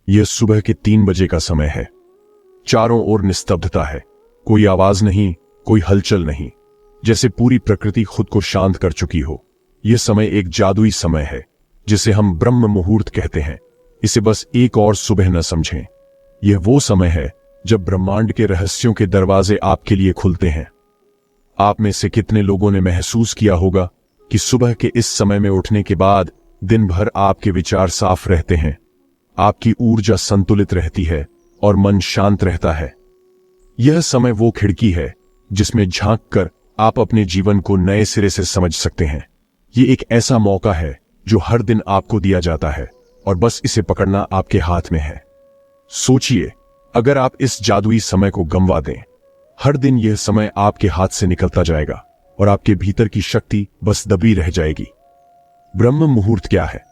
यह सुबह के 3 बजे का समय है। चारों ओर निस्तब्धता है, कोई आवाज नहीं, कोई हलचल नहीं, जैसे पूरी प्रकृति खुद को शांत कर चुकी हो। यह समय एक जादुई समय है जिसे हम ब्रह्म मुहूर्त कहते हैं। इसे बस एक और सुबह न समझें। यह वो समय है जब ब्रह्मांड के रहस्यों के दरवाजे आपके लिए खुलते हैं। आप में से कितने लोगों ने महसूस किया होगा कि सुबह के इस समय में उठने के बाद दिन भर आपके विचार साफ रहते हैं, आपकी ऊर्जा संतुलित रहती है और मन शांत रहता है। यह समय वो खिड़की है जिसमें झांक कर आप अपने जीवन को नए सिरे से समझ सकते हैं। ये एक ऐसा मौका है जो हर दिन आपको दिया जाता है और बस इसे पकड़ना आपके हाथ में है। सोचिए, अगर आप इस जादुई समय को गंवा दें, हर दिन यह समय आपके हाथ से निकलता जाएगा और आपके भीतर की शक्ति बस दबी रह जाएगी। ब्रह्म मुहूर्त क्या है?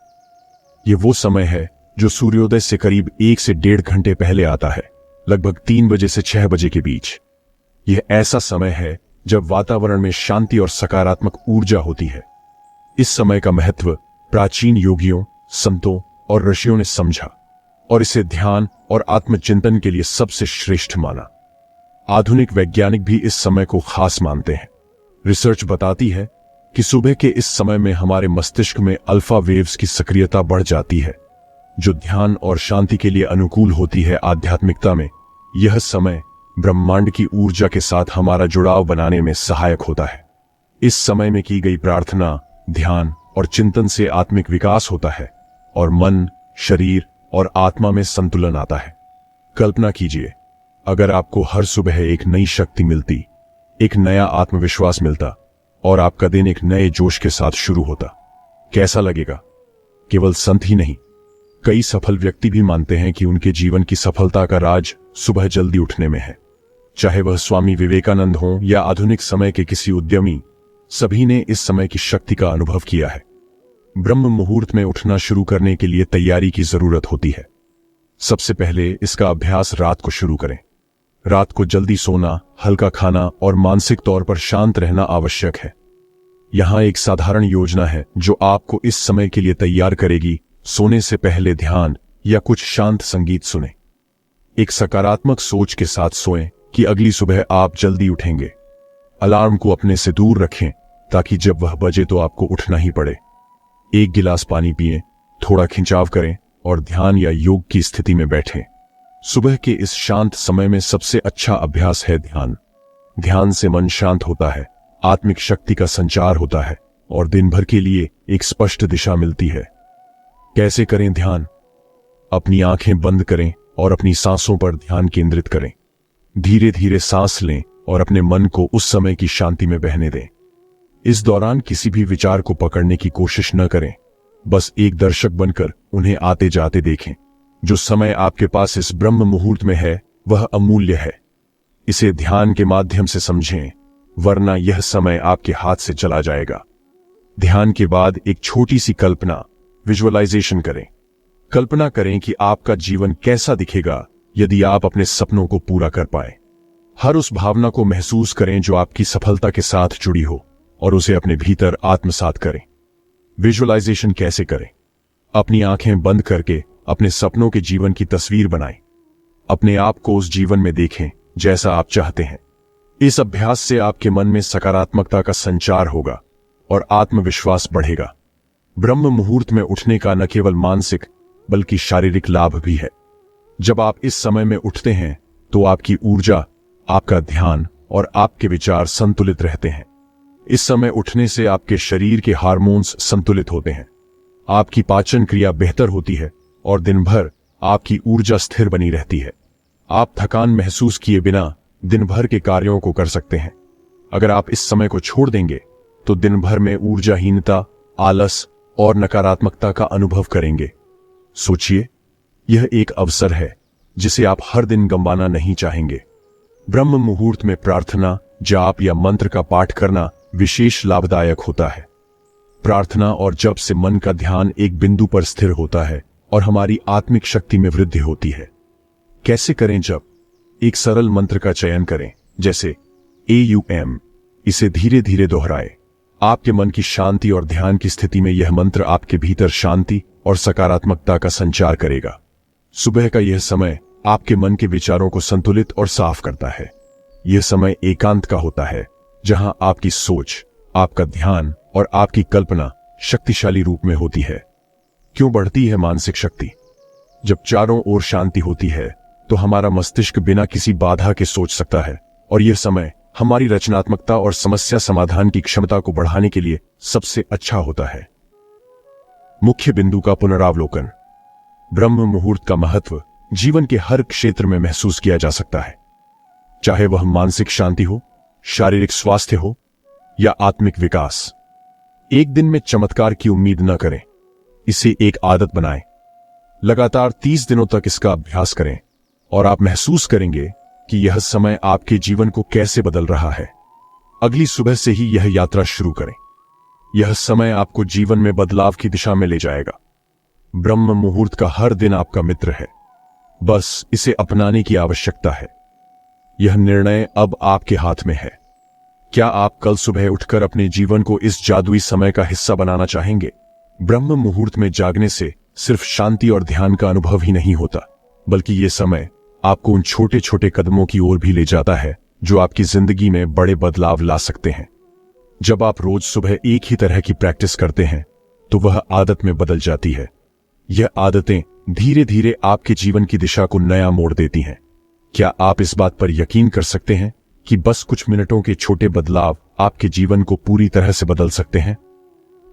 यह वो समय है जो सूर्योदय से करीब 1 से 1.5 घंटे पहले आता है, लगभग 3 बजे से 6 बजे के बीच। यह ऐसा समय है जब वातावरण में शांति और सकारात्मक ऊर्जा होती है। इस समय का महत्व प्राचीन योगियों, संतों और ऋषियों ने समझा और इसे ध्यान और आत्मचिंतन के लिए सबसे श्रेष्ठ माना। आधुनिक वैज्ञानिक भी इस समय को खास मानते हैं। रिसर्च बताती है कि सुबह के इस समय में हमारे मस्तिष्क में अल्फा वेव्स की सक्रियता बढ़ जाती है, जो ध्यान और शांति के लिए अनुकूल होती है। आध्यात्मिकता में यह समय ब्रह्मांड की ऊर्जा के साथ हमारा जुड़ाव बनाने में सहायक होता है। इस समय में की गई प्रार्थना, ध्यान और चिंतन से आत्मिक विकास होता है और मन, शरीर और आत्मा में संतुलन आता है। कल्पना कीजिए, अगर आपको हर सुबह एक नई शक्ति मिलती, एक नया आत्मविश्वास मिलता और आपका दिन एक नए जोश के साथ शुरू होता, कैसा लगेगा? केवल संत ही नहीं, कई सफल व्यक्ति भी मानते हैं कि उनके जीवन की सफलता का राज सुबह जल्दी उठने में है। चाहे वह स्वामी विवेकानंद हों या आधुनिक समय के किसी उद्यमी, सभी ने इस समय की शक्ति का अनुभव किया है। ब्रह्म मुहूर्त में उठना शुरू करने के लिए तैयारी की जरूरत होती है। सबसे पहले इसका अभ्यास रात को शुरू करें। रात को जल्दी सोना, हल्का खाना और मानसिक तौर पर शांत रहना आवश्यक है। यहां एक साधारण योजना है जो आपको इस समय के लिए तैयार करेगी। सोने से पहले ध्यान या कुछ शांत संगीत सुने। एक सकारात्मक सोच के साथ सोएं कि अगली सुबह आप जल्दी उठेंगे। अलार्म को अपने से दूर रखें ताकि जब वह बजे तो आपको उठना ही पड़े। 1 गिलास पानी पिएं, थोड़ा खिंचाव करें और ध्यान या योग की स्थिति में बैठें। सुबह के इस शांत समय में सबसे अच्छा अभ्यास है ध्यान। ध्यान से मन शांत होता है, आत्मिक शक्ति का संचार होता है और दिन भर के लिए एक स्पष्ट दिशा मिलती है। कैसे करें ध्यान? अपनी आंखें बंद करें और अपनी सांसों पर ध्यान केंद्रित करें। धीरे धीरे सांस लें और अपने मन को उस समय की शांति में बहने दें। इस दौरान किसी भी विचार को पकड़ने की कोशिश न करें, बस एक दर्शक बनकर उन्हें आते जाते देखें। जो समय आपके पास इस ब्रह्म मुहूर्त में है वह अमूल्य है। इसे ध्यान के माध्यम से समझें, वरना यह समय आपके हाथ से चला जाएगा। ध्यान के बाद एक छोटी सी कल्पना, विजुअलाइजेशन करें। कल्पना करें कि आपका जीवन कैसा दिखेगा यदि आप अपने सपनों को पूरा कर पाए। हर उस भावना को महसूस करें जो आपकी सफलता के साथ जुड़ी हो और उसे अपने भीतर आत्मसात करें। विजुअलाइजेशन कैसे करें? अपनी आंखें बंद करके अपने सपनों के जीवन की तस्वीर बनाएं। अपने आप को उस जीवन में देखें जैसा आप चाहते हैं। इस अभ्यास से आपके मन में सकारात्मकता का संचार होगा और आत्मविश्वास बढ़ेगा। ब्रह्म मुहूर्त में उठने का न केवल मानसिक बल्कि शारीरिक लाभ भी है। जब आप इस समय में उठते हैं तो आपकी ऊर्जा, आपका ध्यान और आपके विचार संतुलित रहते हैं। इस समय उठने से आपके शरीर के हार्मोन्स संतुलित होते हैं, आपकी पाचन क्रिया बेहतर होती है और दिन भर आपकी ऊर्जा स्थिर बनी रहती है। आप थकान महसूस किए बिना दिन भर के कार्यों को कर सकते हैं। अगर आप इस समय को छोड़ देंगे तो दिन भर में ऊर्जाहीनता, आलस और नकारात्मकता का अनुभव करेंगे। सोचिए, यह एक अवसर है जिसे आप हर दिन गंवाना नहीं चाहेंगे। ब्रह्म मुहूर्त में प्रार्थना, जाप या मंत्र का पाठ करना विशेष लाभदायक होता है। प्रार्थना और जप से मन का ध्यान एक बिंदु पर स्थिर होता है और हमारी आत्मिक शक्ति में वृद्धि होती है। कैसे करें जप? एक सरल मंत्र का चयन करें, जैसे AUM। इसे धीरे धीरे दोहराएं। आपके मन की शांति और ध्यान की स्थिति में यह मंत्र आपके भीतर शांति और सकारात्मकता का संचार करेगा। सुबह का यह समय आपके मन के विचारों को संतुलित और साफ करता है। यह समय एकांत का होता है, जहां आपकी सोच, आपका ध्यान और आपकी कल्पना शक्तिशाली रूप में होती है। क्यों बढ़ती है मानसिक शक्ति? जब चारों ओर शांति होती है तो हमारा मस्तिष्क बिना किसी बाधा के सोच सकता है, और यह समय हमारी रचनात्मकता और समस्या समाधान की क्षमता को बढ़ाने के लिए सबसे अच्छा होता है। मुख्य बिंदु का पुनरावलोकन। ब्रह्म मुहूर्त का महत्व जीवन के हर क्षेत्र में महसूस किया जा सकता है, चाहे वह मानसिक शांति हो, शारीरिक स्वास्थ्य हो या आत्मिक विकास। एक दिन में चमत्कार की उम्मीद न करें, इसे एक आदत बनाएं। लगातार 30 दिनों तक इसका अभ्यास करें और आप महसूस करेंगे कि यह समय आपके जीवन को कैसे बदल रहा है। अगली सुबह से ही यह यात्रा शुरू करें। यह समय आपको जीवन में बदलाव की दिशा में ले जाएगा। ब्रह्म मुहूर्त का हर दिन आपका मित्र है, बस इसे अपनाने की आवश्यकता है। यह निर्णय अब आपके हाथ में है। क्या आप कल सुबह उठकर अपने जीवन को इस जादुई समय का हिस्सा बनाना चाहेंगे? ब्रह्म मुहूर्त में जागने से सिर्फ शांति और ध्यान का अनुभव ही नहीं होता, बल्कि यह समय आपको उन छोटे छोटे कदमों की ओर भी ले जाता है जो आपकी जिंदगी में बड़े बदलाव ला सकते हैं। जब आप रोज सुबह एक ही तरह की प्रैक्टिस करते हैं तो वह आदत में बदल जाती है। यह आदतें धीरे धीरे आपके जीवन की दिशा को नया मोड़ देती हैं। क्या आप इस बात पर यकीन कर सकते हैं कि बस कुछ मिनटों के छोटे बदलाव आपके जीवन को पूरी तरह से बदल सकते हैं?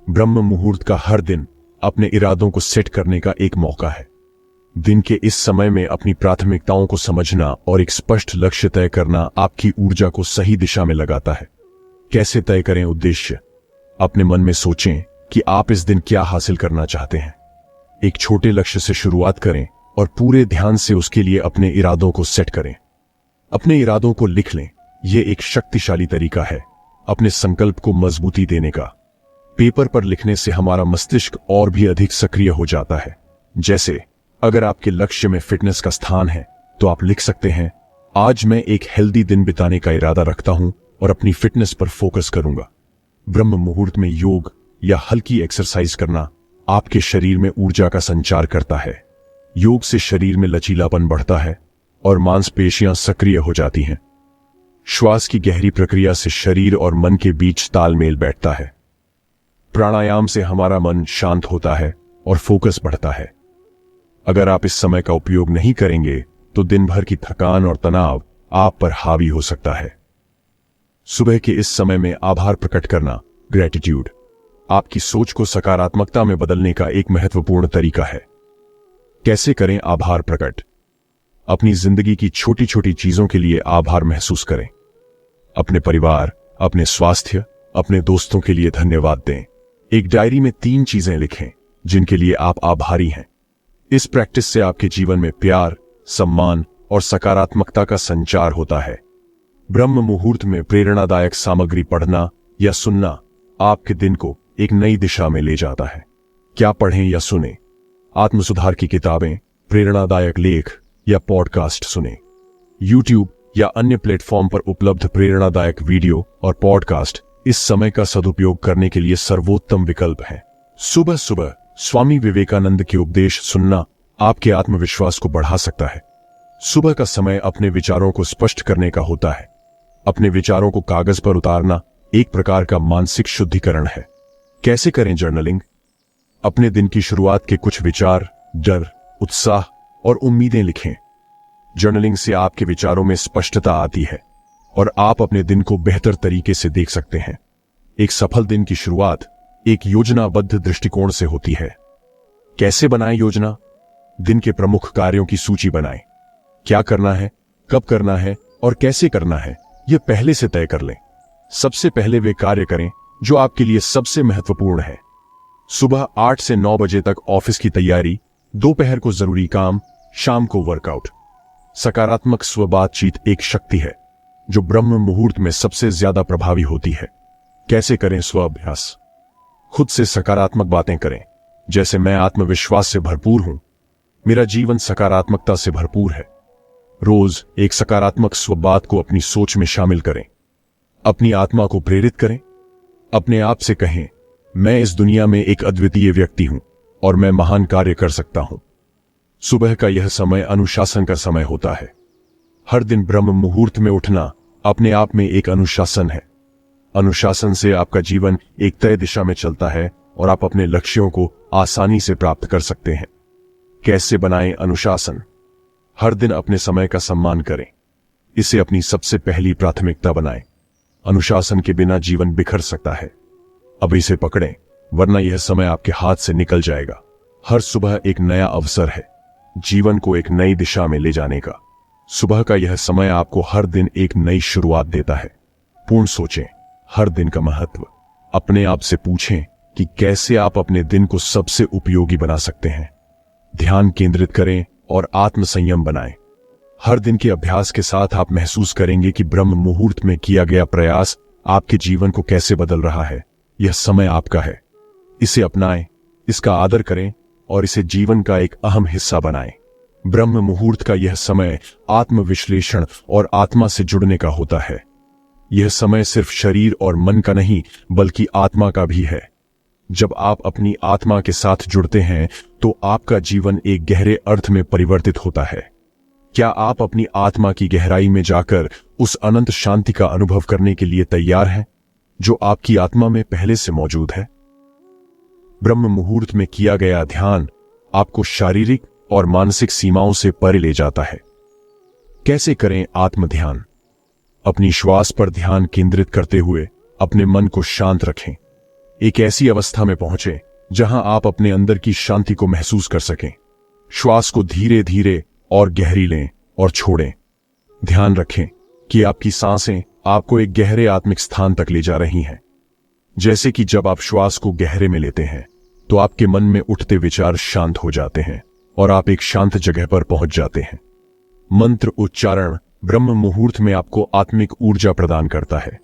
ब्रह्म मुहूर्त का हर दिन अपने इरादों को सेट करने का एक मौका है। दिन के इस समय में अपनी प्राथमिकताओं को समझना और एक स्पष्ट लक्ष्य तय करना आपकी ऊर्जा को सही दिशा में लगाता है। कैसे तय करें उद्देश्य? अपने मन में सोचें कि आप इस दिन क्या हासिल करना चाहते हैं। एक छोटे लक्ष्य से शुरुआत करें और पूरे ध्यान से उसके लिए अपने इरादों को सेट करें। अपने इरादों को लिख लें। यह एक शक्तिशाली तरीका है अपने संकल्प को मजबूती देने का। पेपर पर लिखने से हमारा मस्तिष्क और भी अधिक सक्रिय हो जाता है। जैसे अगर आपके लक्ष्य में फिटनेस का स्थान है तो आप लिख सकते हैं, आज मैं एक हेल्दी दिन बिताने का इरादा रखता हूं और अपनी फिटनेस पर फोकस करूंगा। ब्रह्म मुहूर्त में योग या हल्की एक्सरसाइज करना आपके शरीर में ऊर्जा का संचार करता है। योग से शरीर में लचीलापन बढ़ता है और मांसपेशियां सक्रिय हो जाती हैं। श्वास की गहरी प्रक्रिया से शरीर और मन के बीच तालमेल बैठता है। प्राणायाम से हमारा मन शांत होता है और फोकस बढ़ता है। अगर आप इस समय का उपयोग नहीं करेंगे तो दिन भर की थकान और तनाव आप पर हावी हो सकता है। सुबह के इस समय में आभार प्रकट करना, ग्रेटिट्यूड, आपकी सोच को सकारात्मकता में बदलने का एक महत्वपूर्ण तरीका है। कैसे करें आभार प्रकट? अपनी जिंदगी की छोटी छोटी चीजों के लिए आभार महसूस करें। अपने परिवार, अपने स्वास्थ्य, अपने दोस्तों के लिए धन्यवाद दें। एक डायरी में 3 चीजें लिखें जिनके लिए आप आभारी हैं। इस प्रैक्टिस से आपके जीवन में प्यार, सम्मान और सकारात्मकता का संचार होता है। ब्रह्म मुहूर्त में प्रेरणादायक सामग्री पढ़ना या सुनना आपके दिन को एक नई दिशा में ले जाता है। क्या पढ़ें या सुनें? आत्मसुधार की किताबें, प्रेरणादायक लेख या पॉडकास्ट सुनें। YouTube या अन्य प्लेटफॉर्म पर उपलब्ध प्रेरणादायक वीडियो और पॉडकास्ट इस समय का सदुपयोग करने के लिए सर्वोत्तम विकल्प हैं। सुबह सुबह स्वामी विवेकानंद के उपदेश सुनना आपके आत्मविश्वास को बढ़ा सकता है। सुबह का समय अपने विचारों को स्पष्ट करने का होता है। अपने विचारों को कागज पर उतारना एक प्रकार का मानसिक शुद्धिकरण है। कैसे करें जर्नलिंग? अपने दिन की शुरुआत के कुछ विचार, डर, उत्साह और उम्मीदें लिखें। जर्नलिंग से आपके विचारों में स्पष्टता आती है और आप अपने दिन को बेहतर तरीके से देख सकते हैं। एक सफल दिन की शुरुआत एक योजनाबद्ध दृष्टिकोण से होती है। कैसे बनाएं योजना? दिन के प्रमुख कार्यों की सूची बनाएं। क्या करना है, कब करना है और कैसे करना है, यह पहले से तय कर लें। सबसे पहले वे कार्य करें जो आपके लिए सबसे महत्वपूर्ण है। सुबह 8 से 9 बजे तक ऑफिस की तैयारी, दोपहर को जरूरी काम, शाम को वर्कआउट। सकारात्मक स्व बातचीत एक शक्ति है जो ब्रह्म मुहूर्त में सबसे ज्यादा प्रभावी होती है। कैसे करें स्व अभ्यास? खुद से सकारात्मक बातें करें, जैसे मैं आत्मविश्वास से भरपूर हूं, मेरा जीवन सकारात्मकता से भरपूर है। रोज एक सकारात्मक स्व बात को अपनी सोच में शामिल करें। अपनी आत्मा को प्रेरित करें। अपने आप से कहें, मैं इस दुनिया में एक अद्वितीय व्यक्ति हूं और मैं महान कार्य कर सकता हूं। सुबह का यह समय अनुशासन का समय होता है। हर दिन ब्रह्म मुहूर्त में उठना अपने आप में एक अनुशासन है। अनुशासन से आपका जीवन एक तय दिशा में चलता है और आप अपने लक्ष्यों को आसानी से प्राप्त कर सकते हैं। कैसे बनाएं अनुशासन? हर दिन अपने समय का सम्मान करें, इसे अपनी सबसे पहली प्राथमिकता बनाएं। अनुशासन के बिना जीवन बिखर सकता है। अब इसे पकड़ें, वरना यह समय आपके हाथ से निकल जाएगा। हर सुबह एक नया अवसर है, जीवन को एक नई दिशा में ले जाने का। सुबह का यह समय आपको हर दिन एक नई शुरुआत देता है। पूर्ण सोचें हर दिन का महत्व। अपने आप से पूछें कि कैसे आप अपने दिन को सबसे उपयोगी बना सकते हैं। ध्यान केंद्रित करें और आत्म संयम बनाएं। हर दिन के अभ्यास के साथ आप महसूस करेंगे कि ब्रह्म मुहूर्त में किया गया प्रयास आपके जीवन को कैसे बदल रहा है। यह समय आपका है, इसे अपनाएं, इसका आदर करें और इसे जीवन का एक अहम हिस्सा बनाएं। ब्रह्म मुहूर्त का यह समय आत्म विश्लेषण और आत्मा से जुड़ने का होता है। यह समय सिर्फ शरीर और मन का नहीं, बल्कि आत्मा का भी है। जब आप अपनी आत्मा के साथ जुड़ते हैं तो आपका जीवन एक गहरे अर्थ में परिवर्तित होता है। क्या आप अपनी आत्मा की गहराई में जाकर उस अनंत शांति का अनुभव करने के लिए तैयार हैं, जो आपकी आत्मा में पहले से मौजूद है? ब्रह्म मुहूर्त में किया गया ध्यान आपको शारीरिक और मानसिक सीमाओं से परे ले जाता है। कैसे करें आत्म ध्यान? अपनी श्वास पर ध्यान केंद्रित करते हुए अपने मन को शांत रखें। एक ऐसी अवस्था में पहुंचें जहां आप अपने अंदर की शांति को महसूस कर सकें। श्वास को धीरे धीरे और गहरी लें और छोड़ें। ध्यान रखें कि आपकी सांसें आपको एक गहरे आत्मिक स्थान तक ले जा रही हैं। जैसे कि जब आप श्वास को गहरे में लेते हैं तो आपके मन में उठते विचार शांत हो जाते हैं और आप एक शांत जगह पर पहुंच जाते हैं। मंत्र उच्चारण ब्रह्म मुहूर्त में आपको आत्मिक ऊर्जा प्रदान करता है।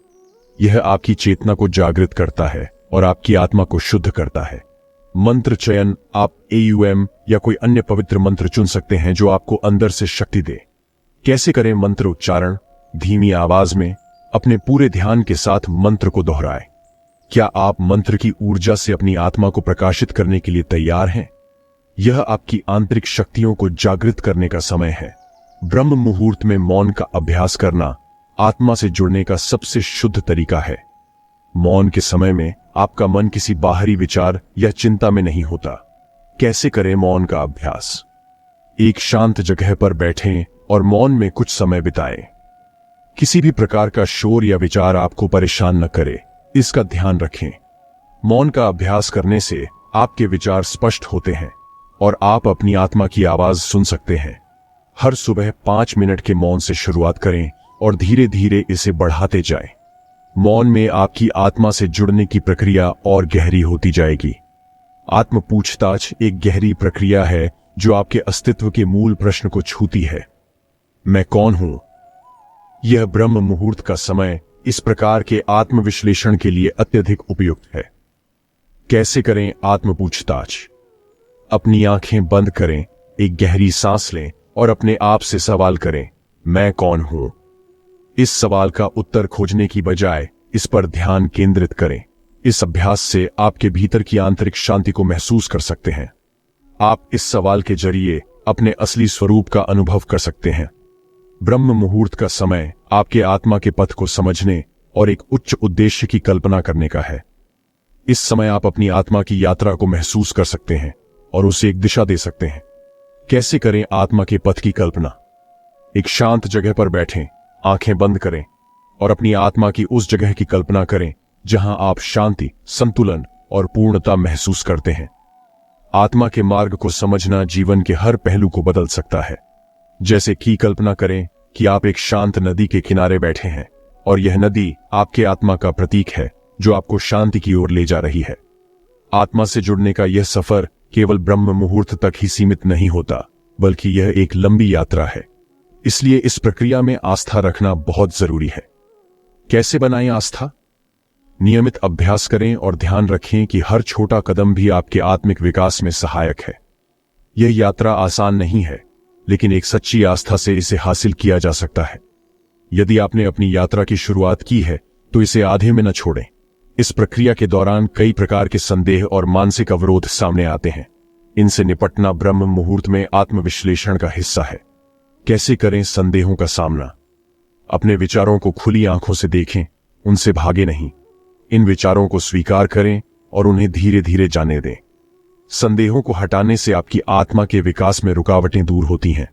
यह आपकी चेतना को जागृत करता है और आपकी आत्मा को शुद्ध करता है। मंत्र चयन आप AUM या कोई अन्य पवित्र मंत्र चुन सकते हैं जो आपको अंदर से शक्ति दे। कैसे करें मंत्र उच्चारण? धीमी आवाज में अपने पूरे ध्यान के साथ मंत्र को दोहराएं। क्या आप मंत्र की ऊर्जा से अपनी आत्मा को प्रकाशित करने के लिए तैयार हैं? यह आपकी आंतरिक शक्तियों को जागृत करने का समय है। ब्रह्म मुहूर्त में मौन का अभ्यास करना आत्मा से जुड़ने का सबसे शुद्ध तरीका है। मौन के समय में आपका मन किसी बाहरी विचार या चिंता में नहीं होता। कैसे करें मौन का अभ्यास? एक शांत जगह पर बैठें और मौन में कुछ समय बिताएं। किसी भी प्रकार का शोर या विचार आपको परेशान न करे, इसका ध्यान रखें। मौन का अभ्यास करने से आपके विचार स्पष्ट होते हैं और आप अपनी आत्मा की आवाज सुन सकते हैं। हर सुबह 5 मिनट के मौन से शुरुआत करें और धीरे धीरे इसे बढ़ाते जाएं। मौन में आपकी आत्मा से जुड़ने की प्रक्रिया और गहरी होती जाएगी। आत्म पूछताछ एक गहरी प्रक्रिया है जो आपके अस्तित्व के मूल प्रश्न को छूती है। मैं कौन हूं? यह ब्रह्म मुहूर्त का समय इस प्रकार के आत्मविश्लेषण के लिए अत्यधिक उपयुक्त है। कैसे करें आत्म पूछताछ? अपनी आंखें बंद करें, एक गहरी सांस लें और अपने आप से सवाल करें, मैं कौन हूं? इस सवाल का उत्तर खोजने की बजाय इस पर ध्यान केंद्रित करें। इस अभ्यास से आपके भीतर की आंतरिक शांति को महसूस कर सकते हैं। आप इस सवाल के जरिए अपने असली स्वरूप का अनुभव कर सकते हैं। ब्रह्म मुहूर्त का समय आपके आत्मा के पथ को समझने और एक उच्च उद्देश्य की कल्पना करने का है। इस समय आप अपनी आत्मा की यात्रा को महसूस कर सकते हैं और उसे एक दिशा दे सकते हैं। कैसे करें आत्मा के पथ की कल्पना? एक शांत जगह पर बैठें, आंखें बंद करें और अपनी आत्मा की उस जगह की कल्पना करें जहां आप शांति, संतुलन और पूर्णता महसूस करते हैं। आत्मा के मार्ग को समझना जीवन के हर पहलू को बदल सकता है। जैसे कि कल्पना करें कि आप एक शांत नदी के किनारे बैठे हैं और यह नदी आपके आत्मा का प्रतीक है जो आपको शांति की ओर ले जा रही है। आत्मा से जुड़ने का यह सफर केवल ब्रह्म मुहूर्त तक ही सीमित नहीं होता, बल्कि यह एक लंबी यात्रा है। इसलिए इस प्रक्रिया में आस्था रखना बहुत जरूरी है। कैसे बनाएं आस्था? नियमित अभ्यास करें और ध्यान रखें कि हर छोटा कदम भी आपके आत्मिक विकास में सहायक है। यह यात्रा आसान नहीं है, लेकिन एक सच्ची आस्था से इसे हासिल किया जा सकता है। यदि आपने अपनी यात्रा की शुरुआत की है तो इसे आधे में न छोड़ें। इस प्रक्रिया के दौरान कई प्रकार के संदेह और मानसिक अवरोध सामने आते हैं। इनसे निपटना ब्रह्म मुहूर्त में आत्मविश्लेषण का हिस्सा है। कैसे करें संदेहों का सामना? अपने विचारों को खुली आंखों से देखें, उनसे भागे नहीं। इन विचारों को स्वीकार करें और उन्हें धीरे धीरे जाने दें। संदेहों को हटाने से आपकी आत्मा के विकास में रुकावटें दूर होती हैं।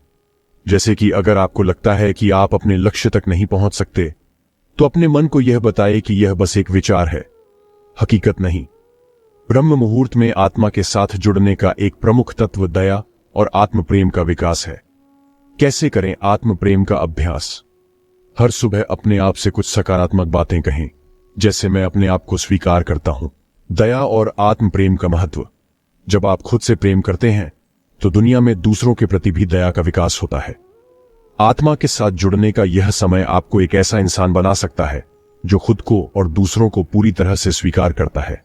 जैसे कि अगर आपको लगता है कि आप अपने लक्ष्य तक नहीं पहुंच सकते, तो अपने मन को यह बताएं कि यह बस एक विचार है, हकीकत नहीं। ब्रह्म मुहूर्त में आत्मा के साथ जुड़ने का एक प्रमुख तत्व दया और आत्म प्रेम का विकास है। कैसे करें आत्म प्रेम का अभ्यास? हर सुबह अपने आप से कुछ सकारात्मक बातें कहें, जैसे मैं अपने आप को स्वीकार करता हूं। दया और आत्म प्रेम का महत्व। जब आप खुद से प्रेम करते हैं तो दुनिया में दूसरों के प्रति भी दया का विकास होता है। आत्मा के साथ जुड़ने का यह समय आपको एक ऐसा इंसान बना सकता है जो खुद को और दूसरों को पूरी तरह से स्वीकार करता है।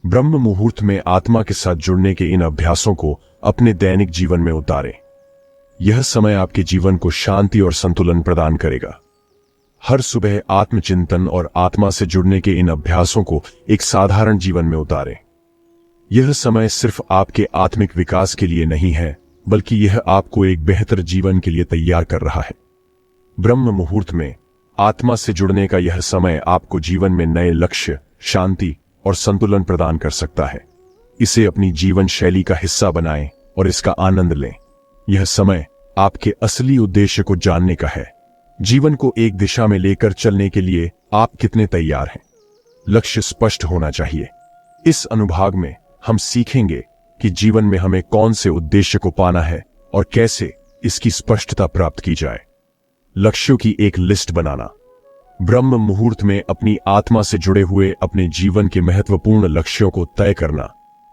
ब्रह्म मुहूर्त में आत्मा के साथ जुड़ने के इन अभ्यासों को अपने दैनिक जीवन में उतारें। यह समय आपके जीवन को शांति और संतुलन प्रदान करेगा। हर सुबह आत्मचिंतन और आत्मा से जुड़ने के इन अभ्यासों को एक साधारण जीवन में उतारें। यह समय सिर्फ आपके आत्मिक विकास के लिए नहीं है, बल्कि यह आपको एक बेहतर जीवन के लिए तैयार कर रहा है। ब्रह्म मुहूर्त में आत्मा से जुड़ने का यह समय आपको जीवन में नए लक्ष्य, शांति और संतुलन प्रदान कर सकता है। इसे अपनी जीवन शैली का हिस्सा बनाएं और इसका आनंद लें। यह समय आपके असली उद्देश्य को जानने का है। जीवन को एक दिशा में लेकर चलने के लिए आप कितने तैयार हैं? लक्ष्य स्पष्ट होना चाहिए। इस अनुभाग में हम सीखेंगे कि जीवन में हमें कौन से उद्देश्य को पाना है और कैसे इसकी स्पष्टता प्राप्त की जाए। लक्ष्यों की एक लिस्ट बनाना। ब्रह्म मुहूर्त में अपनी आत्मा से जुड़े हुए अपने जीवन के महत्वपूर्ण लक्ष्यों को तय करना।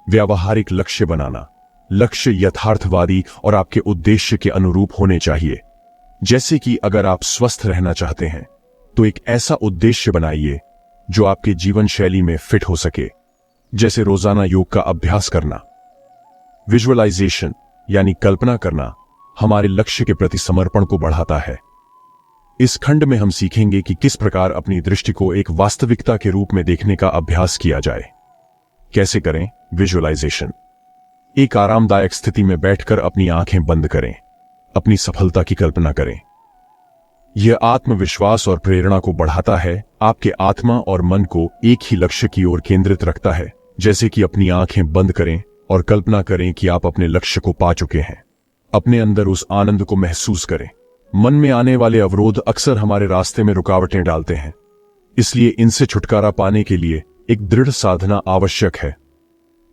व्यावहारिक लक्ष्य बनाना। लक्ष्य यथार्थवादी और आपके उद्देश्य के अनुरूप होने चाहिए। जैसे कि अगर आप स्वस्थ रहना चाहते हैं तो एक ऐसा उद्देश्य बनाइए जो आपके जीवन शैली में फिट हो सके, जैसे रोजाना योग का अभ्यास करना। विजुअलाइजेशन यानी कल्पना करना हमारे लक्ष्य के प्रति समर्पण को बढ़ाता है। इस खंड में हम सीखेंगे कि किस प्रकार अपनी दृष्टि को एक वास्तविकता के रूप में देखने का अभ्यास किया जाए। कैसे करें विजुअलाइजेशन? एक आरामदायक स्थिति में बैठकर अपनी आंखें बंद करें। अपनी सफलता की कल्पना करें। यह आत्मविश्वास और प्रेरणा को बढ़ाता है, आपके आत्मा और मन को एक ही लक्ष्य की ओर केंद्रित रखता है। जैसे कि अपनी आंखें बंद करें और कल्पना करें कि आप अपने लक्ष्य को पा चुके हैं। अपने अंदर उस आनंद को महसूस करें। मन में आने वाले अवरोध अक्सर हमारे रास्ते में रुकावटें डालते हैं, इसलिए इनसे छुटकारा पाने के लिए एक दृढ़ साधना आवश्यक है।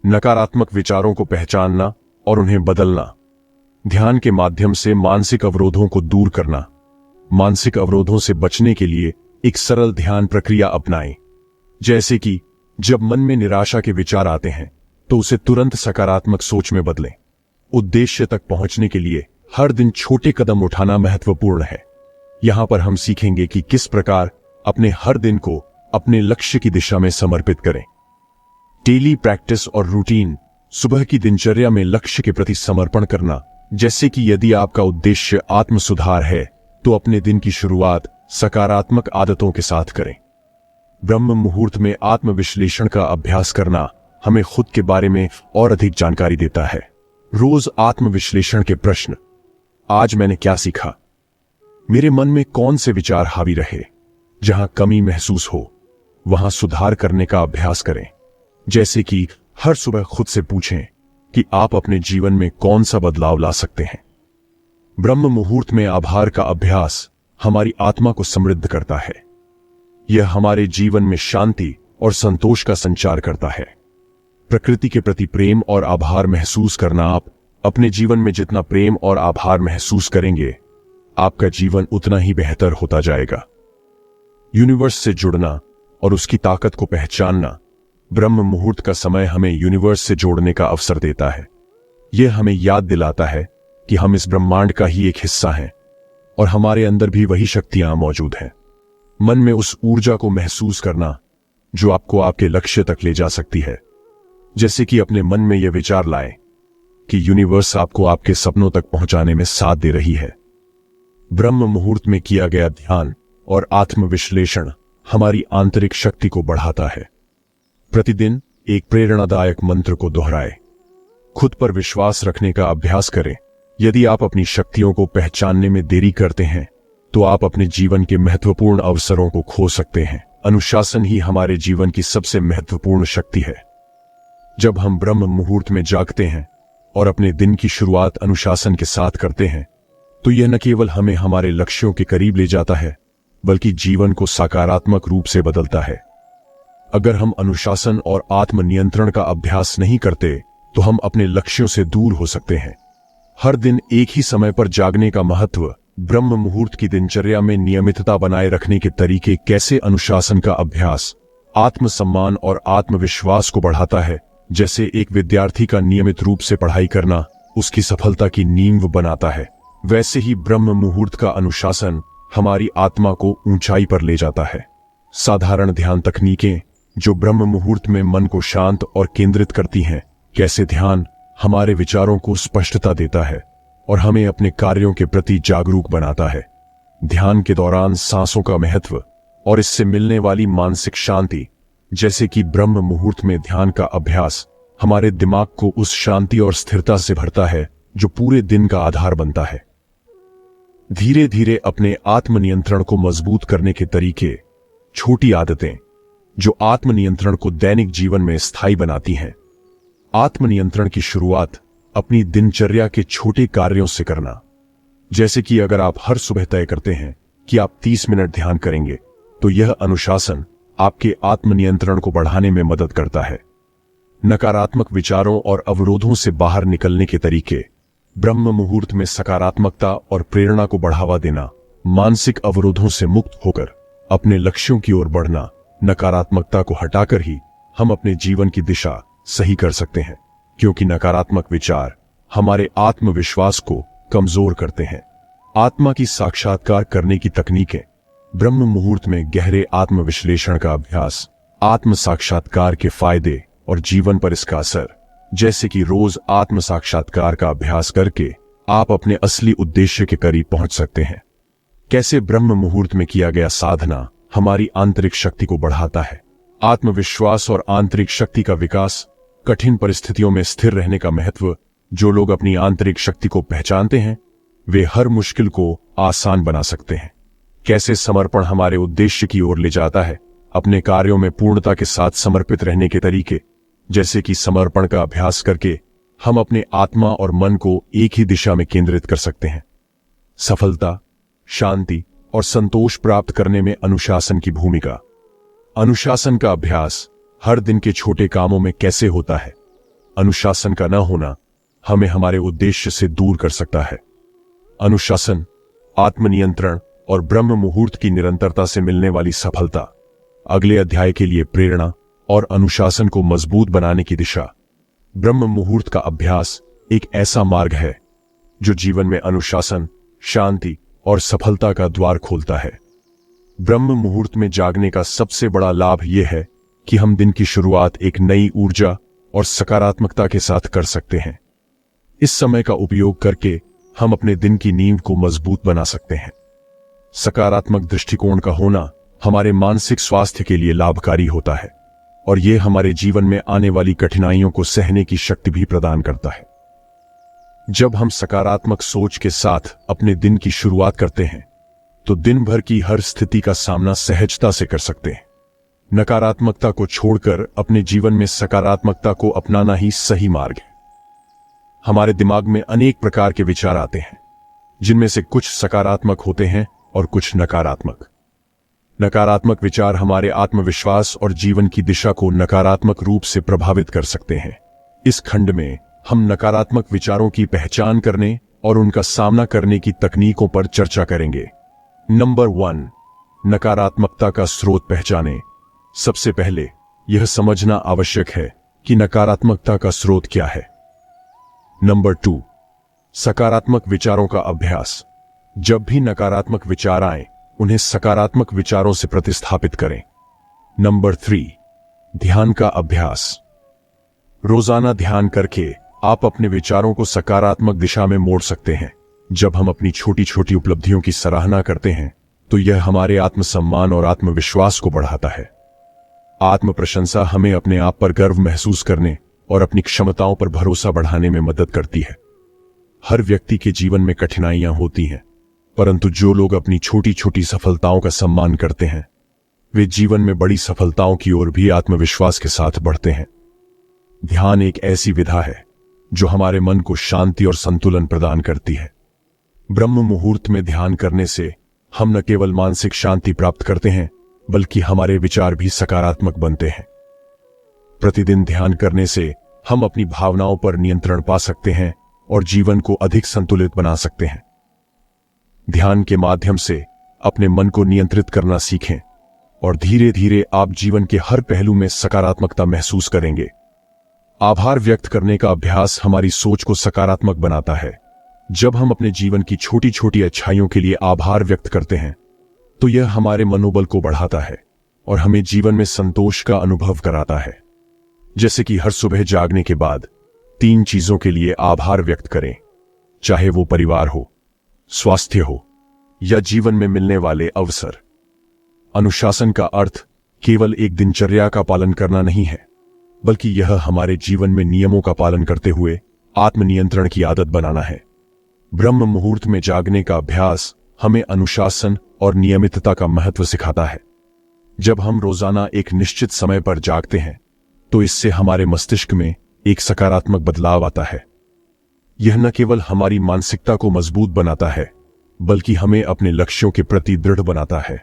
नकारात्मक विचारों को पहचानना और उन्हें बदलना। ध्यान के माध्यम से मानसिक अवरोधों को दूर करना। मानसिक अवरोधों से बचने के लिए एक सरल ध्यान प्रक्रिया अपनाएं। जैसे कि जब मन में निराशा के विचार आते हैं तो उसे तुरंत सकारात्मक सोच में बदलें। उद्देश्य तक पहुंचने के लिए हर दिन छोटे कदम उठाना महत्वपूर्ण है। यहां पर हम सीखेंगे कि किस प्रकार अपने हर दिन को अपने लक्ष्य की दिशा में समर्पित करें। डेली प्रैक्टिस और रूटीन। सुबह की दिनचर्या में लक्ष्य के प्रति समर्पण करना। जैसे कि यदि आपका उद्देश्य आत्म सुधार है तो अपने दिन की शुरुआत सकारात्मक आदतों के साथ करें। ब्रह्म मुहूर्त में आत्मविश्लेषण का अभ्यास करना हमें खुद के बारे में और अधिक जानकारी देता है। रोज आत्मविश्लेषण के प्रश्न। आज मैंने क्या सीखा? मेरे मन में कौन से विचार हावी रहे? जहां कमी महसूस हो वहां सुधार करने का अभ्यास करें। जैसे कि हर सुबह खुद से पूछें कि आप अपने जीवन में कौन सा बदलाव ला सकते हैं। ब्रह्म मुहूर्त में आभार का अभ्यास हमारी आत्मा को समृद्ध करता है। यह हमारे जीवन में शांति और संतोष का संचार करता है। प्रकृति के प्रति प्रेम और आभार महसूस करना। आप अपने जीवन में जितना प्रेम और आभार महसूस करेंगे, आपका जीवन उतना ही बेहतर होता जाएगा। यूनिवर्स से जुड़ना और उसकी ताकत को पहचानना। ब्रह्म मुहूर्त का समय हमें यूनिवर्स से जोड़ने का अवसर देता है। यह हमें याद दिलाता है कि हम इस ब्रह्मांड का ही एक हिस्सा हैं और हमारे अंदर भी वही शक्तियां मौजूद हैं। मन में उस ऊर्जा को महसूस करना जो आपको आपके लक्ष्य तक ले जा सकती है। जैसे कि अपने मन में यह विचार लाएं कि यूनिवर्स आपको आपके सपनों तक पहुंचाने में साथ दे रही है। ब्रह्म मुहूर्त में किया गया ध्यान और आत्मविश्लेषण हमारी आंतरिक शक्ति को बढ़ाता है। प्रतिदिन एक प्रेरणादायक मंत्र को दोहराएं। खुद पर विश्वास रखने का अभ्यास करें। यदि आप अपनी शक्तियों को पहचानने में देरी करते हैं तो आप अपने जीवन के महत्वपूर्ण अवसरों को खो सकते हैं। अनुशासन ही हमारे जीवन की सबसे महत्वपूर्ण शक्ति है। जब हम ब्रह्म मुहूर्त में जागते हैं और अपने दिन की शुरुआत अनुशासन के साथ करते हैं तो यह न केवल हमें हमारे लक्ष्यों के करीब ले जाता है बल्कि जीवन को सकारात्मक रूप से बदलता है। अगर हम अनुशासन और आत्मनियंत्रण का अभ्यास नहीं करते तो हम अपने लक्ष्यों से दूर हो सकते हैं। हर दिन एक ही समय पर जागने का महत्व, ब्रह्म मुहूर्त की दिनचर्या में नियमितता बनाए रखने के तरीके, कैसे अनुशासन का अभ्यास आत्मसम्मान और आत्मविश्वास को बढ़ाता है। जैसे एक विद्यार्थी का नियमित रूप से पढ़ाई करना उसकी सफलता की नींव बनाता है, वैसे ही ब्रह्म मुहूर्त का अनुशासन हमारी आत्मा को ऊंचाई पर ले जाता है। साधारण ध्यान तकनीकें जो ब्रह्म मुहूर्त में मन को शांत और केंद्रित करती हैं। कैसे ध्यान हमारे विचारों को स्पष्टता देता है और हमें अपने कार्यों के प्रति जागरूक बनाता है। ध्यान के दौरान सांसों का महत्व और इससे मिलने वाली मानसिक शांति, जैसे कि ब्रह्म मुहूर्त में ध्यान का अभ्यास हमारे दिमाग को उस शांति और स्थिरता से भरता है जो पूरे दिन का आधार बनता है। धीरे धीरे अपने आत्मनियंत्रण को मजबूत करने के तरीके, छोटी आदतें जो आत्मनियंत्रण को दैनिक जीवन में स्थायी बनाती हैं। आत्मनियंत्रण की शुरुआत अपनी दिनचर्या के छोटे कार्यों से करना। जैसे कि अगर आप हर सुबह तय करते हैं कि आप 30 मिनट ध्यान करेंगे तो यह अनुशासन आपके आत्मनियंत्रण को बढ़ाने में मदद करता है। नकारात्मक विचारों और अवरोधों से बाहर निकलने के तरीके, ब्रह्म मुहूर्त में सकारात्मकता और प्रेरणा को बढ़ावा देना, मानसिक अवरोधों से मुक्त होकर अपने लक्ष्यों की ओर बढ़ना। नकारात्मकता को हटाकर ही हम अपने जीवन की दिशा सही कर सकते हैं, क्योंकि नकारात्मक विचार हमारे आत्मविश्वास को कमजोर करते हैं। आत्मा की साक्षात्कार करने की तकनीकें, ब्रह्म मुहूर्त में गहरे आत्मविश्लेषण का अभ्यास, आत्म साक्षात्कार के फायदे और जीवन पर इसका असर। जैसे कि रोज आत्म साक्षात्कार का अभ्यास करके आप अपने असली उद्देश्य के करीब पहुंच सकते हैं। कैसे ब्रह्म मुहूर्त में किया गया साधना हमारी आंतरिक शक्ति को बढ़ाता है। आत्मविश्वास और आंतरिक शक्ति का विकास, कठिन परिस्थितियों में स्थिर रहने का महत्व। जो लोग अपनी आंतरिक शक्ति को पहचानते हैं वे हर मुश्किल को आसान बना सकते हैं। कैसे समर्पण हमारे उद्देश्य की ओर ले जाता है। अपने कार्यों में पूर्णता के साथ समर्पित रहने के तरीके, जैसे कि समर्पण का अभ्यास करके हम अपने आत्मा और मन को एक ही दिशा में केंद्रित कर सकते हैं। सफलता, शांति और संतोष प्राप्त करने में अनुशासन की भूमिका। अनुशासन का अभ्यास हर दिन के छोटे कामों में कैसे होता है। अनुशासन का न होना हमें हमारे उद्देश्य से दूर कर सकता है। अनुशासन, आत्मनियंत्रण और ब्रह्म मुहूर्त की निरंतरता से मिलने वाली सफलता। अगले अध्याय के लिए प्रेरणा और अनुशासन को मजबूत बनाने की दिशा। ब्रह्म मुहूर्त का अभ्यास एक ऐसा मार्ग है जो जीवन में अनुशासन, शांति और सफलता का द्वार खोलता है। ब्रह्म मुहूर्त में जागने का सबसे बड़ा लाभ यह है कि हम दिन की शुरुआत एक नई ऊर्जा और सकारात्मकता के साथ कर सकते हैं। इस समय का उपयोग करके हम अपने दिन की नींव को मजबूत बना सकते हैं। सकारात्मक दृष्टिकोण का होना हमारे मानसिक स्वास्थ्य के लिए लाभकारी होता है और यह हमारे जीवन में आने वाली कठिनाइयों को सहने की शक्ति भी प्रदान करता है। जब हम सकारात्मक सोच के साथ अपने दिन की शुरुआत करते हैं तो दिन भर की हर स्थिति का सामना सहजता से कर सकते हैं। नकारात्मकता को छोड़कर अपने जीवन में सकारात्मकता को अपनाना ही सही मार्ग है। हमारे दिमाग में अनेक प्रकार के विचार आते हैं, जिनमें से कुछ सकारात्मक होते हैं और कुछ नकारात्मक। नकारात्मक विचार हमारे आत्मविश्वास और जीवन की दिशा को नकारात्मक रूप से प्रभावित कर सकते हैं। इस खंड में हम नकारात्मक विचारों की पहचान करने और उनका सामना करने की तकनीकों पर चर्चा करेंगे। नंबर 1, नकारात्मकता का स्रोत पहचानें। सबसे पहले यह समझना आवश्यक है कि नकारात्मकता का स्रोत क्या है। नंबर 2, सकारात्मक विचारों का अभ्यास। जब भी नकारात्मक विचार आए उन्हें सकारात्मक विचारों से प्रतिस्थापित करें। नंबर 3, ध्यान का अभ्यास। रोजाना ध्यान करके आप अपने विचारों को सकारात्मक दिशा में मोड़ सकते हैं। जब हम अपनी छोटी छोटी उपलब्धियों की सराहना करते हैं तो यह हमारे आत्मसम्मान और आत्मविश्वास को बढ़ाता है। आत्म प्रशंसा हमें अपने आप पर गर्व महसूस करने और अपनी क्षमताओं पर भरोसा बढ़ाने में मदद करती है। हर व्यक्ति के जीवन में कठिनाइयां होती हैं, परंतु जो लोग अपनी छोटी छोटी सफलताओं का सम्मान करते हैं वे जीवन में बड़ी सफलताओं की ओर भी आत्मविश्वास के साथ बढ़ते हैं। ध्यान एक ऐसी विधा है जो हमारे मन को शांति और संतुलन प्रदान करती है। ब्रह्म मुहूर्त में ध्यान करने से हम न केवल मानसिक शांति प्राप्त करते हैं बल्कि हमारे विचार भी सकारात्मक बनते हैं। प्रतिदिन ध्यान करने से हम अपनी भावनाओं पर नियंत्रण पा सकते हैं और जीवन को अधिक संतुलित बना सकते हैं। ध्यान के माध्यम से अपने मन को नियंत्रित करना सीखें और धीरे धीरे आप जीवन के हर पहलू में सकारात्मकता महसूस करेंगे। आभार व्यक्त करने का अभ्यास हमारी सोच को सकारात्मक बनाता है। जब हम अपने जीवन की छोटी छोटी अच्छाइयों के लिए आभार व्यक्त करते हैं तो यह हमारे मनोबल को बढ़ाता है और हमें जीवन में संतोष का अनुभव कराता है। जैसे कि हर सुबह जागने के बाद 3 चीजों के लिए आभार व्यक्त करें, चाहे वो परिवार हो, स्वास्थ्य हो या जीवन में मिलने वाले अवसर। अनुशासन का अर्थ केवल एक दिनचर्या का पालन करना नहीं है, बल्कि यह हमारे जीवन में नियमों का पालन करते हुए आत्मनियंत्रण की आदत बनाना है। ब्रह्म मुहूर्त में जागने का अभ्यास हमें अनुशासन और नियमितता का महत्व सिखाता है। जब हम रोजाना एक निश्चित समय पर जागते हैं तो इससे हमारे मस्तिष्क में एक सकारात्मक बदलाव आता है। यह न केवल हमारी मानसिकता को मजबूत बनाता है बल्कि हमें अपने लक्ष्यों के प्रति दृढ़ बनाता है।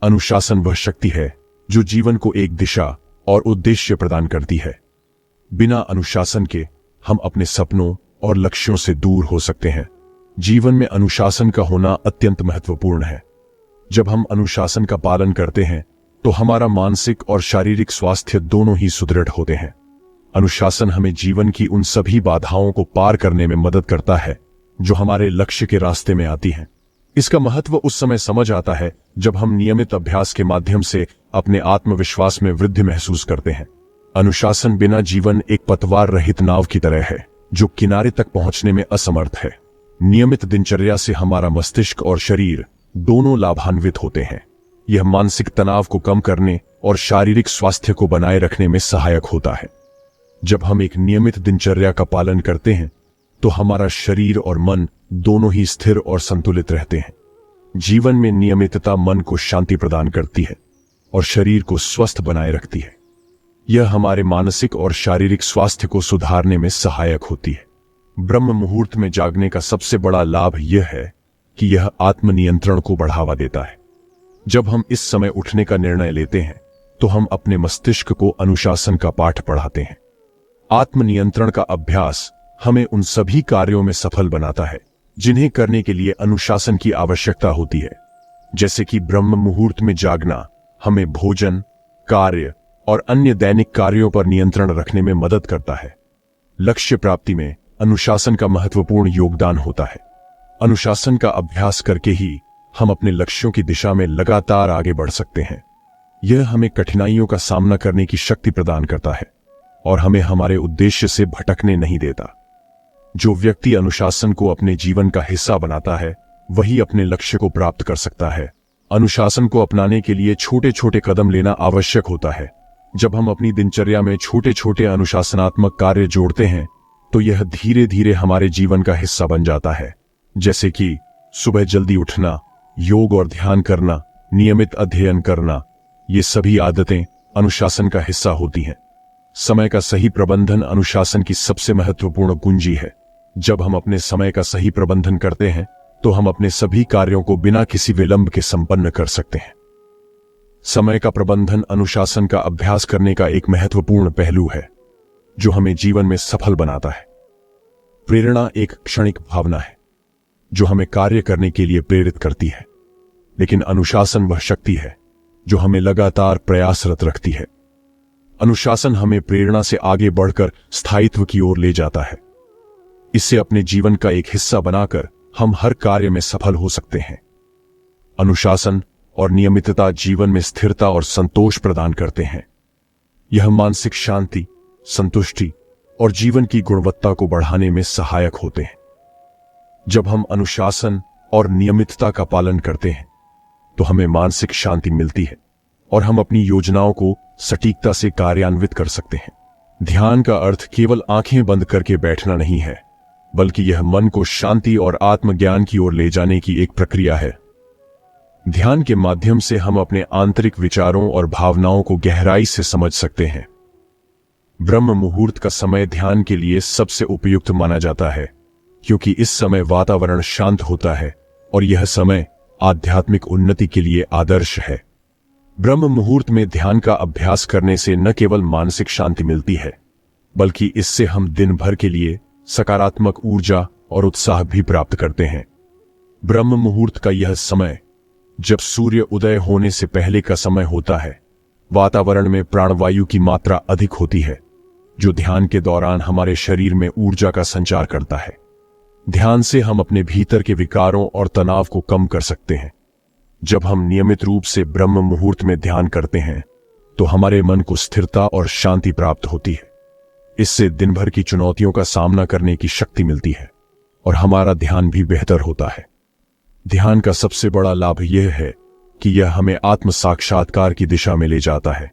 अनुशासन वह शक्ति है जो जीवन को एक दिशा और उद्देश्य प्रदान करती है। बिना अनुशासन के हम अपने सपनों और लक्ष्यों से दूर हो सकते हैं। जीवन में अनुशासन का होना अत्यंत महत्वपूर्ण है। जब हम अनुशासन का पालन करते हैं तो हमारा मानसिक और शारीरिक स्वास्थ्य दोनों ही सुदृढ़ होते हैं। अनुशासन हमें जीवन की उन सभी बाधाओं को पार करने में मदद करता है जो हमारे लक्ष्य के रास्ते में आती हैं। इसका महत्व उस समय समझ आता है जब हम नियमित अभ्यास के माध्यम से अपने आत्मविश्वास में वृद्धि महसूस करते हैं। अनुशासन बिना जीवन एक पतवार रहित नाव की तरह है जो किनारे तक पहुंचने में असमर्थ है। नियमित दिनचर्या से हमारा मस्तिष्क और शरीर दोनों लाभान्वित होते हैं। यह मानसिक तनाव को कम करने और शारीरिक स्वास्थ्य को बनाए रखने में सहायक होता है। जब हम एक नियमित दिनचर्या का पालन करते हैं तो हमारा शरीर और मन दोनों ही स्थिर और संतुलित रहते हैं। जीवन में नियमितता मन को शांति प्रदान करती है और शरीर को स्वस्थ बनाए रखती है। यह हमारे मानसिक और शारीरिक स्वास्थ्य को सुधारने में सहायक होती है। ब्रह्म मुहूर्त में जागने का सबसे बड़ा लाभ यह है कि यह आत्मनियंत्रण को बढ़ावा देता है। जब हम इस समय उठने का निर्णय लेते हैं तो हम अपने मस्तिष्क को अनुशासन का पाठ पढ़ाते हैं। आत्मनियंत्रण का अभ्यास हमें उन सभी कार्यों में सफल बनाता है जिन्हें करने के लिए अनुशासन की आवश्यकता होती है। जैसे कि ब्रह्म मुहूर्त में जागना हमें भोजन, कार्य और अन्य दैनिक कार्यों पर नियंत्रण रखने में मदद करता है। लक्ष्य प्राप्ति में अनुशासन का महत्वपूर्ण योगदान होता है। अनुशासन का अभ्यास करके ही हम अपने लक्ष्यों की दिशा में लगातार आगे बढ़ सकते हैं। यह हमें कठिनाइयों का सामना करने की शक्ति प्रदान करता है और हमें हमारे उद्देश्य से भटकने नहीं देता। जो व्यक्ति अनुशासन को अपने जीवन का हिस्सा बनाता है वही अपने लक्ष्य को प्राप्त कर सकता है। अनुशासन को अपनाने के लिए छोटे छोटे कदम लेना आवश्यक होता है। जब हम अपनी दिनचर्या में छोटे छोटे अनुशासनात्मक कार्य जोड़ते हैं तो यह धीरे धीरे हमारे जीवन का हिस्सा बन जाता है। जैसे कि सुबह जल्दी उठना, योग और ध्यान करना, नियमित अध्ययन करना, ये सभी आदतें अनुशासन का हिस्सा होती हैं। समय का सही प्रबंधन अनुशासन की सबसे महत्वपूर्ण कुंजी है। जब हम अपने समय का सही प्रबंधन करते हैं तो हम अपने सभी कार्यों को बिना किसी विलंब के संपन्न कर सकते हैं। समय का प्रबंधन अनुशासन का अभ्यास करने का एक महत्वपूर्ण पहलू है जो हमें जीवन में सफल बनाता है। प्रेरणा एक क्षणिक भावना है जो हमें कार्य करने के लिए प्रेरित करती है, लेकिन अनुशासन वह शक्ति है जो हमें लगातार प्रयासरत रखती है। अनुशासन हमें प्रेरणा से आगे बढ़कर स्थायित्व की ओर ले जाता है। इसे अपने जीवन का एक हिस्सा बनाकर हम हर कार्य में सफल हो सकते हैं। अनुशासन और नियमितता जीवन में स्थिरता और संतोष प्रदान करते हैं। यह मानसिक शांति, संतुष्टि और जीवन की गुणवत्ता को बढ़ाने में सहायक होते हैं। जब हम अनुशासन और नियमितता का पालन करते हैं तो हमें मानसिक शांति मिलती है और हम अपनी योजनाओं को सटीकता से कार्यान्वित कर सकते हैं। ध्यान का अर्थ केवल आंखें बंद करके बैठना नहीं है, बल्कि यह मन को शांति और आत्मज्ञान की ओर ले जाने की एक प्रक्रिया है। ध्यान के माध्यम से हम अपने आंतरिक विचारों और भावनाओं को गहराई से समझ सकते हैं। ब्रह्म मुहूर्त का समय ध्यान के लिए सबसे उपयुक्त माना जाता है, क्योंकि इस समय वातावरण शांत होता है और यह समय आध्यात्मिक उन्नति के लिए आदर्श है। ब्रह्म मुहूर्त में ध्यान का अभ्यास करने से न केवल मानसिक शांति मिलती है, बल्कि इससे हम दिन भर के लिए सकारात्मक ऊर्जा और उत्साह भी प्राप्त करते हैं। ब्रह्म मुहूर्त का यह समय, जब सूर्य उदय होने से पहले का समय होता है, वातावरण में प्राणवायु की मात्रा अधिक होती है, जो ध्यान के दौरान हमारे शरीर में ऊर्जा का संचार करता है। ध्यान से हम अपने भीतर के विकारों और तनाव को कम कर सकते हैं। जब हम नियमित रूप से ब्रह्म मुहूर्त में ध्यान करते हैं, तो हमारे मन को स्थिरता और शांति प्राप्त होती है। इससे दिन भर की चुनौतियों का सामना करने की शक्ति मिलती है और हमारा ध्यान भी बेहतर होता है। ध्यान का सबसे बड़ा लाभ यह है कि यह हमें आत्म साक्षात्कार की दिशा में ले जाता है।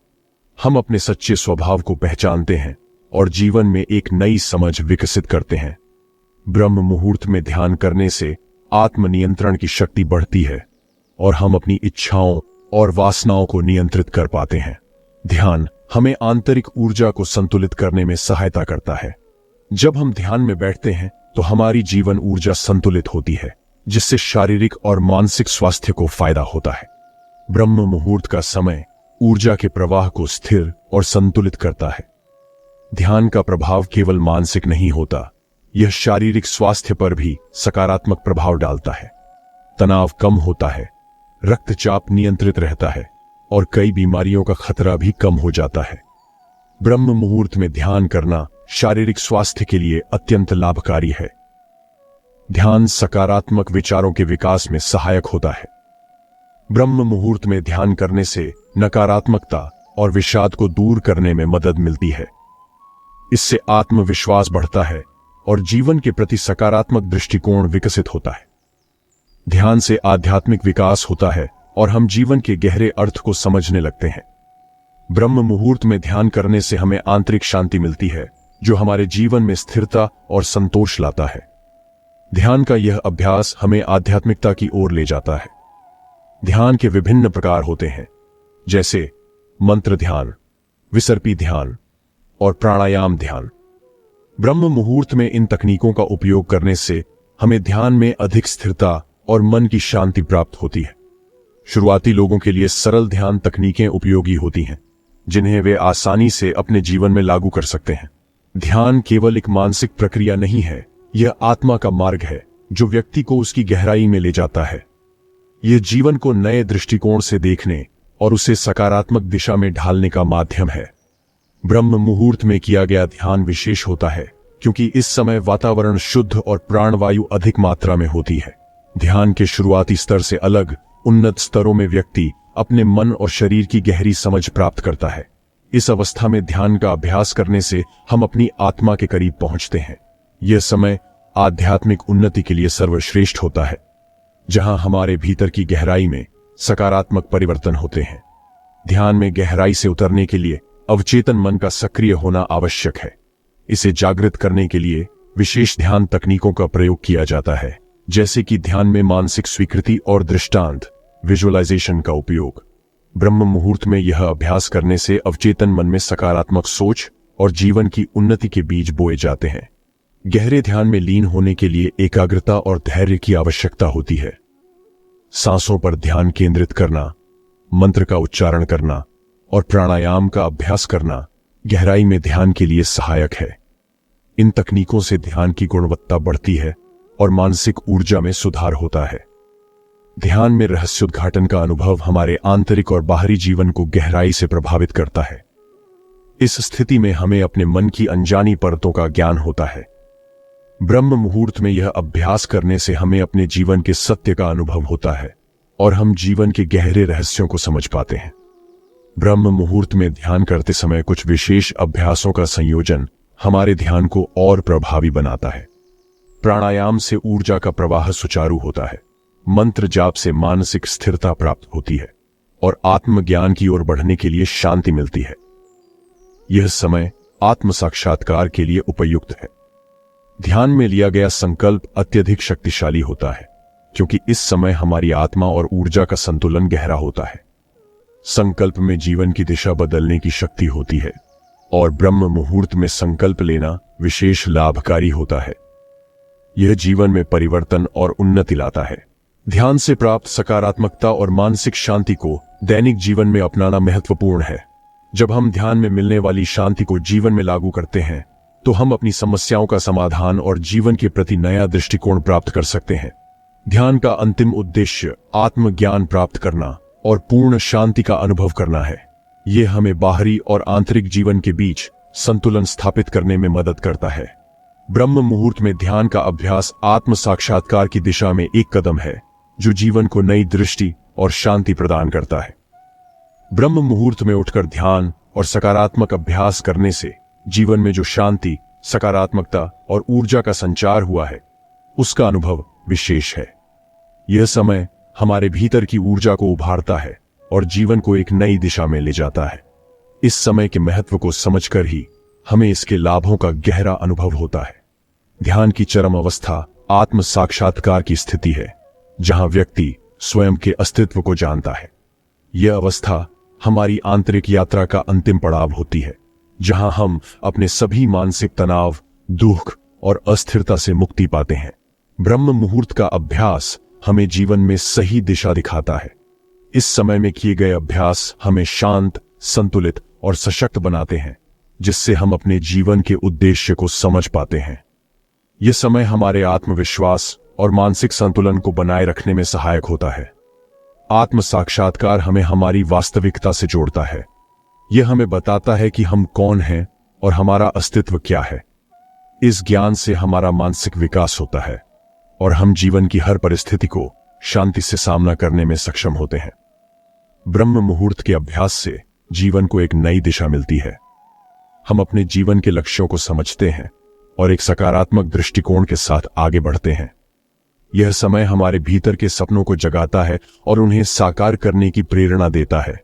हम अपने सच्चे स्वभाव को पहचानते हैं और जीवन में एक नई समझ विकसित करते हैं। ब्रह्म मुहूर्त में ध्यान करने से आत्मनियंत्रण की शक्ति बढ़ती है और हम अपनी इच्छाओं और वासनाओं को नियंत्रित कर पाते हैं। ध्यान हमें आंतरिक ऊर्जा को संतुलित करने में सहायता करता है। जब हम ध्यान में बैठते हैं, तो हमारी जीवन ऊर्जा संतुलित होती है, जिससे शारीरिक और मानसिक स्वास्थ्य को फायदा होता है। ब्रह्म मुहूर्त का समय ऊर्जा के प्रवाह को स्थिर और संतुलित करता है। ध्यान का प्रभाव केवल मानसिक नहीं होता, यह शारीरिक स्वास्थ्य पर भी सकारात्मक प्रभाव डालता है। तनाव कम होता है, रक्तचाप नियंत्रित रहता है और कई बीमारियों का खतरा भी कम हो जाता है। ब्रह्म मुहूर्त में ध्यान करना शारीरिक स्वास्थ्य के लिए अत्यंत लाभकारी है। ध्यान सकारात्मक विचारों के विकास में सहायक होता है। ब्रह्म मुहूर्त में ध्यान करने से नकारात्मकता और विषाद को दूर करने में मदद मिलती है। इससे आत्मविश्वास बढ़ता है और जीवन के प्रति सकारात्मक दृष्टिकोण विकसित होता है। ध्यान से आध्यात्मिक विकास होता है और हम जीवन के गहरे अर्थ को समझने लगते हैं। ब्रह्म मुहूर्त में ध्यान करने से हमें आंतरिक शांति मिलती है, जो हमारे जीवन में स्थिरता और संतोष लाता है। ध्यान का यह अभ्यास हमें आध्यात्मिकता की ओर ले जाता है। ध्यान के विभिन्न प्रकार होते हैं, जैसे मंत्र ध्यान, विसर्पी ध्यान और प्राणायाम ध्यान। ब्रह्म मुहूर्त में इन तकनीकों का उपयोग करने से हमें ध्यान में अधिक स्थिरता और मन की शांति प्राप्त होती है। शुरुआती लोगों के लिए सरल ध्यान तकनीकें उपयोगी होती हैं, जिन्हें वे आसानी से अपने जीवन में लागू कर सकते हैं। ध्यान केवल एक मानसिक प्रक्रिया नहीं है, यह आत्मा का मार्ग है जो व्यक्ति को उसकी गहराई में ले जाता है। यह जीवन को नए दृष्टिकोण से देखने और उसे सकारात्मक दिशा में ढालने का माध्यम है। ब्रह्म मुहूर्त में किया गया ध्यान विशेष होता है, क्योंकि इस समय वातावरण शुद्ध और प्राणवायु अधिक मात्रा में होती है। ध्यान के शुरुआती स्तर से अलग उन्नत स्तरों में व्यक्ति अपने मन और शरीर की गहरी समझ प्राप्त करता है। इस अवस्था में ध्यान का अभ्यास करने से हम अपनी आत्मा के करीब पहुंचते हैं। यह समय आध्यात्मिक उन्नति के लिए सर्वश्रेष्ठ होता है, जहां हमारे भीतर की गहराई में सकारात्मक परिवर्तन होते हैं। ध्यान में गहराई से उतरने के लिए अवचेतन मन का सक्रिय होना आवश्यक है। इसे जागृत करने के लिए विशेष ध्यान तकनीकों का प्रयोग किया जाता है, जैसे कि ध्यान में मानसिक स्वीकृति और दृष्टांत विजुअलाइजेशन का उपयोग। ब्रह्म मुहूर्त में यह अभ्यास करने से अवचेतन मन में सकारात्मक सोच और जीवन की उन्नति के बीज बोए जाते हैं। गहरे ध्यान में लीन होने के लिए एकाग्रता और धैर्य की आवश्यकता होती है। सांसों पर ध्यान केंद्रित करना, मंत्र का उच्चारण करना और प्राणायाम का अभ्यास करना गहराई में ध्यान के लिए सहायक है। इन तकनीकों से ध्यान की गुणवत्ता बढ़ती है और मानसिक ऊर्जा में सुधार होता है। ध्यान में रहस्योद्घाटन का अनुभव हमारे आंतरिक और बाहरी जीवन को गहराई से प्रभावित करता है। इस स्थिति में हमें अपने मन की अनजानी परतों का ज्ञान होता है। ब्रह्म मुहूर्त में यह अभ्यास करने से हमें अपने जीवन के सत्य का अनुभव होता है और हम जीवन के गहरे रहस्यों को समझ पाते हैं। ब्रह्म मुहूर्त में ध्यान करते समय कुछ विशेष अभ्यासों का संयोजन हमारे ध्यान को और प्रभावी बनाता है। प्राणायाम से ऊर्जा का प्रवाह सुचारू होता है, मंत्र जाप से मानसिक स्थिरता प्राप्त होती है और आत्मज्ञान की ओर बढ़ने के लिए शांति मिलती है। यह समय आत्म साक्षात्कार के लिए उपयुक्त है। ध्यान में लिया गया संकल्प अत्यधिक शक्तिशाली होता है, क्योंकि इस समय हमारी आत्मा और ऊर्जा का संतुलन गहरा होता है। संकल्प में जीवन की दिशा बदलने की शक्ति होती है, और ब्रह्म मुहूर्त में संकल्प लेना विशेष लाभकारी होता है। यह जीवन में परिवर्तन और उन्नति लाता है। ध्यान से प्राप्त सकारात्मकता और मानसिक शांति को दैनिक जीवन में अपनाना महत्वपूर्ण है। जब हम ध्यान में मिलने वाली शांति को जीवन में लागू करते हैं, तो हम अपनी समस्याओं का समाधान और जीवन के प्रति नया दृष्टिकोण प्राप्त कर सकते हैं। ध्यान का अंतिम उद्देश्य आत्मज्ञान प्राप्त करना और पूर्ण शांति का अनुभव करना है। यह हमें बाहरी और आंतरिक जीवन के बीच संतुलन स्थापित करने में मदद करता है। ब्रह्म मुहूर्त में ध्यान का अभ्यास आत्म साक्षात्कार की दिशा में एक कदम है, जो जीवन को नई दृष्टि और शांति प्रदान करता है। ब्रह्म मुहूर्त में उठकर ध्यान और सकारात्मक अभ्यास करने से जीवन में जो शांति, सकारात्मकता और ऊर्जा का संचार हुआ है, उसका अनुभव विशेष है। यह समय हमारे भीतर की ऊर्जा को उभारता है और जीवन को एक नई दिशा में ले जाता है। इस समय के महत्व को समझकर ही हमें इसके लाभों का गहरा अनुभव होता है। ध्यान की चरम अवस्था आत्म साक्षात्कार की स्थिति है, जहां व्यक्ति स्वयं के अस्तित्व को जानता है। यह अवस्था हमारी आंतरिक यात्रा का अंतिम पड़ाव होती है, जहां हम अपने सभी मानसिक तनाव, दुख और अस्थिरता से मुक्ति पाते हैं। ब्रह्म मुहूर्त का अभ्यास हमें जीवन में सही दिशा दिखाता है। इस समय में किए गए अभ्यास हमें शांत, संतुलित और सशक्त बनाते हैं, जिससे हम अपने जीवन के उद्देश्य को समझ पाते हैं। यह समय हमारे आत्मविश्वास और मानसिक संतुलन को बनाए रखने में सहायक होता है। आत्म साक्षात्कार हमें हमारी वास्तविकता से जोड़ता है। यह हमें बताता है कि हम कौन हैं और हमारा अस्तित्व क्या है। इस ज्ञान से हमारा मानसिक विकास होता है और हम जीवन की हर परिस्थिति को शांति से सामना करने में सक्षम होते हैं। ब्रह्म मुहूर्त के अभ्यास से जीवन को एक नई दिशा मिलती है। हम अपने जीवन के लक्ष्यों को समझते हैं और एक सकारात्मक दृष्टिकोण के साथ आगे बढ़ते हैं। यह समय हमारे भीतर के सपनों को जगाता है और उन्हें साकार करने की प्रेरणा देता है।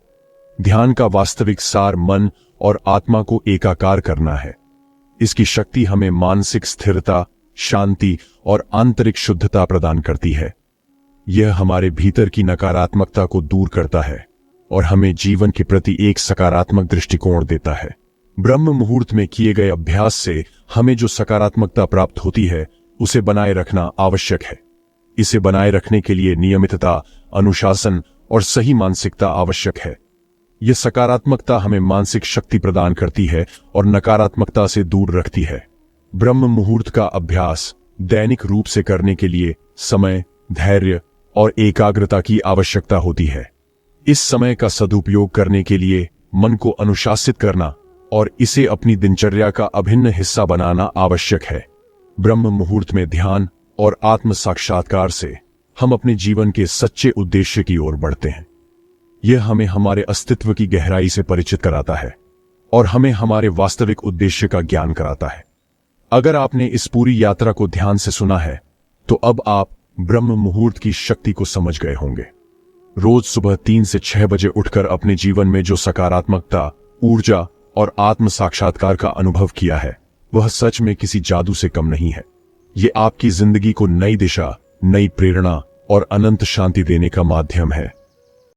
ध्यान का वास्तविक सार मन और आत्मा को एकाकार करना है। इसकी शक्ति हमें मानसिक स्थिरता, शांति और आंतरिक शुद्धता प्रदान करती है। यह हमारे भीतर की नकारात्मकता को दूर करता है और हमें जीवन के प्रति एक सकारात्मक दृष्टिकोण देता है। ब्रह्म मुहूर्त में किए गए अभ्यास से हमें जो सकारात्मकता प्राप्त होती है, उसे बनाए रखना आवश्यक है। इसे बनाए रखने के लिए नियमितता, अनुशासन और सही मानसिकता आवश्यक है। यह सकारात्मकता हमें मानसिक शक्ति प्रदान करती है और नकारात्मकता से दूर रखती है। ब्रह्म मुहूर्त का अभ्यास दैनिक रूप से करने के लिए समय, धैर्य और एकाग्रता की आवश्यकता होती है। इस समय का सदुपयोग करने के लिए मन को अनुशासित करना और इसे अपनी दिनचर्या का अभिन्न हिस्सा बनाना आवश्यक है। ब्रह्म मुहूर्त में ध्यान और आत्म साक्षात्कार से हम अपने जीवन के सच्चे उद्देश्य की ओर बढ़ते हैं। यह हमें हमारे अस्तित्व की गहराई से परिचित कराता है और हमें हमारे वास्तविक उद्देश्य का ज्ञान कराता है। अगर आपने इस पूरी यात्रा को ध्यान से सुना है, तो अब आप ब्रह्म मुहूर्त की शक्ति को समझ गए होंगे। रोज सुबह 3 से 6 बजे उठकर अपने जीवन में जो सकारात्मकता, ऊर्जा और आत्म साक्षात्कार का अनुभव किया है, वह सच में किसी जादू से कम नहीं है। ये आपकी जिंदगी को नई दिशा, नई प्रेरणा और अनंत शांति देने का माध्यम है।